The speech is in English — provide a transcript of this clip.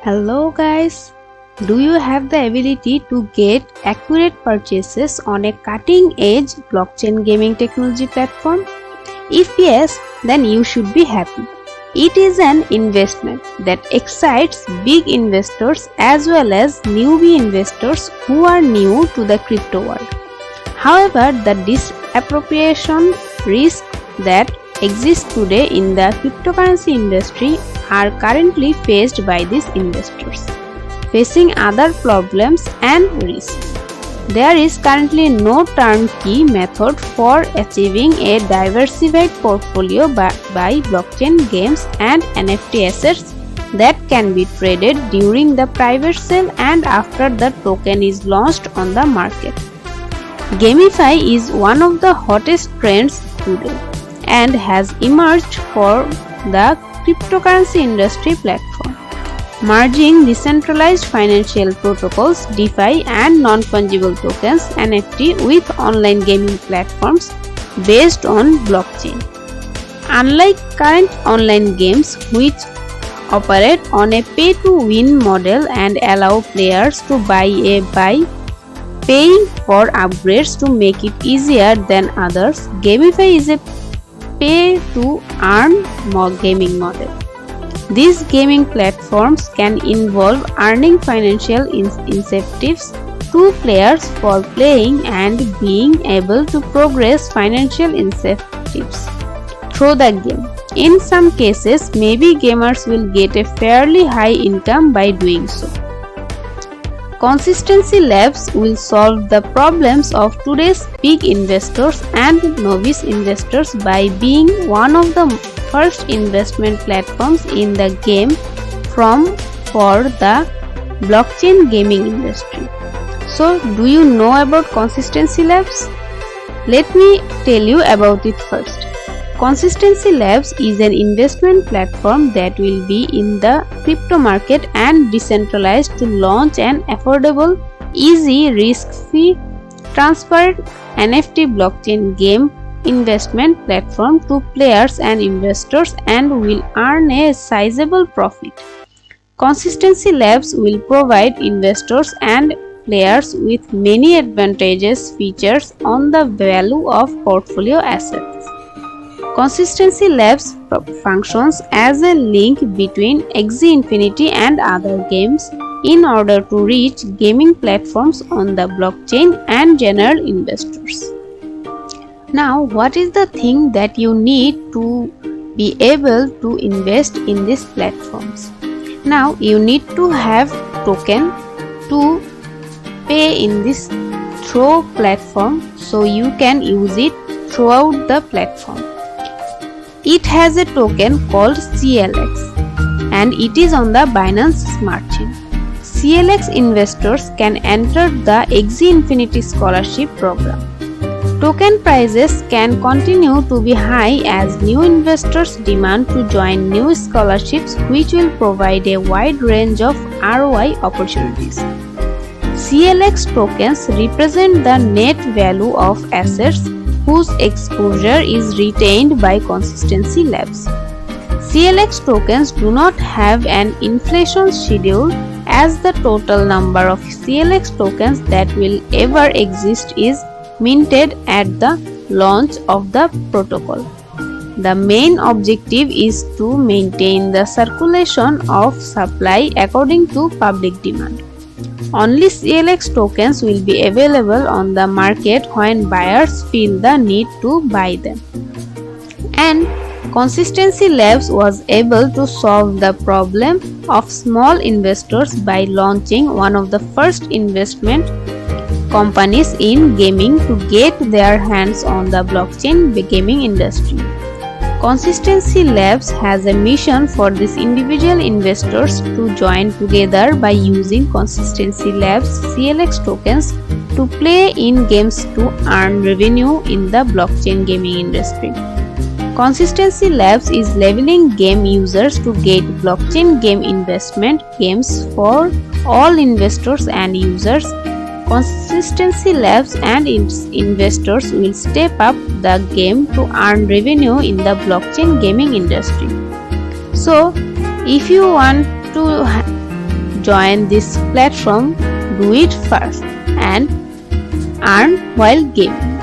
Hello guys, do you have the ability to get accurate purchases on a cutting edge blockchain gaming technology platform? If yes, then you should be happy. It is an investment that excites big investors as well as newbie investors who are new to the crypto world. However, the disappropriation risk that exists today in the cryptocurrency industry are currently faced by these investors, facing other problems and risks. There is currently no turnkey method for achieving a diversified portfolio by blockchain games and NFT assets that can be traded during the private sale and after the token is launched on the market. GameFi is one of the hottest trends today and has emerged for the cryptocurrency industry platform, merging decentralized financial protocols DeFi and non-fungible tokens NFT with online gaming platforms based on blockchain. Unlike current online games which operate on a pay-to-win model and allow players to by paying for upgrades to make it easier than others, GameFi is a pay-to-earn gaming model. These gaming platforms can involve earning financial incentives to players for playing and being able to progress financial incentives through the game. In some cases, maybe gamers will get a fairly high income by doing so. Consistency Labs will solve the problems of today's big investors and novice investors by being one of the first investment platforms in the game for the blockchain gaming industry. So, do you know about Consistency Labs? Let me tell you about it first. Consistency Labs is an investment platform that will be in the crypto market and decentralized to launch an affordable, easy, risk-free, transparent NFT blockchain game investment platform to players and investors and will earn a sizable profit. Consistency Labs will provide investors and players with many advantageous features on the value of portfolio assets. Consistency Labs functions as a link between Axie Infinity and other games in order to reach gaming platforms on the blockchain and general investors. Now, what is the thing that you need to be able to invest in these platforms? Now, you need to have token to pay in this through platform so you can use it throughout the platform. It has a token called CLX and it is on the Binance Smart Chain. CLX investors can enter the Axie Infinity Scholarship program. Token prices can continue to be high as new investors demand to join new scholarships which will provide a wide range of ROI opportunities. CLX tokens represent the net value of assets whose exposure is retained by Consistency Labs. CLX tokens do not have an inflation schedule as the total number of CLX tokens that will ever exist is minted at the launch of the protocol. The main objective is to maintain the circulation of supply according to public demand. Only CLX tokens will be available on the market when buyers feel the need to buy them. And Consistency Labs was able to solve the problem of small investors by launching one of the first investment companies in gaming to get their hands on the blockchain gaming industry. Consistency Labs has a mission for these individual investors to join together by using Consistency Labs CLX tokens to play in games to earn revenue in the blockchain gaming industry. Consistency Labs is leveling game users to get blockchain game investment games for all investors and users. Consistency Labs and its investors will step up the game to earn revenue in the blockchain gaming industry. So, if you want to join this platform, do it first and earn while gaming.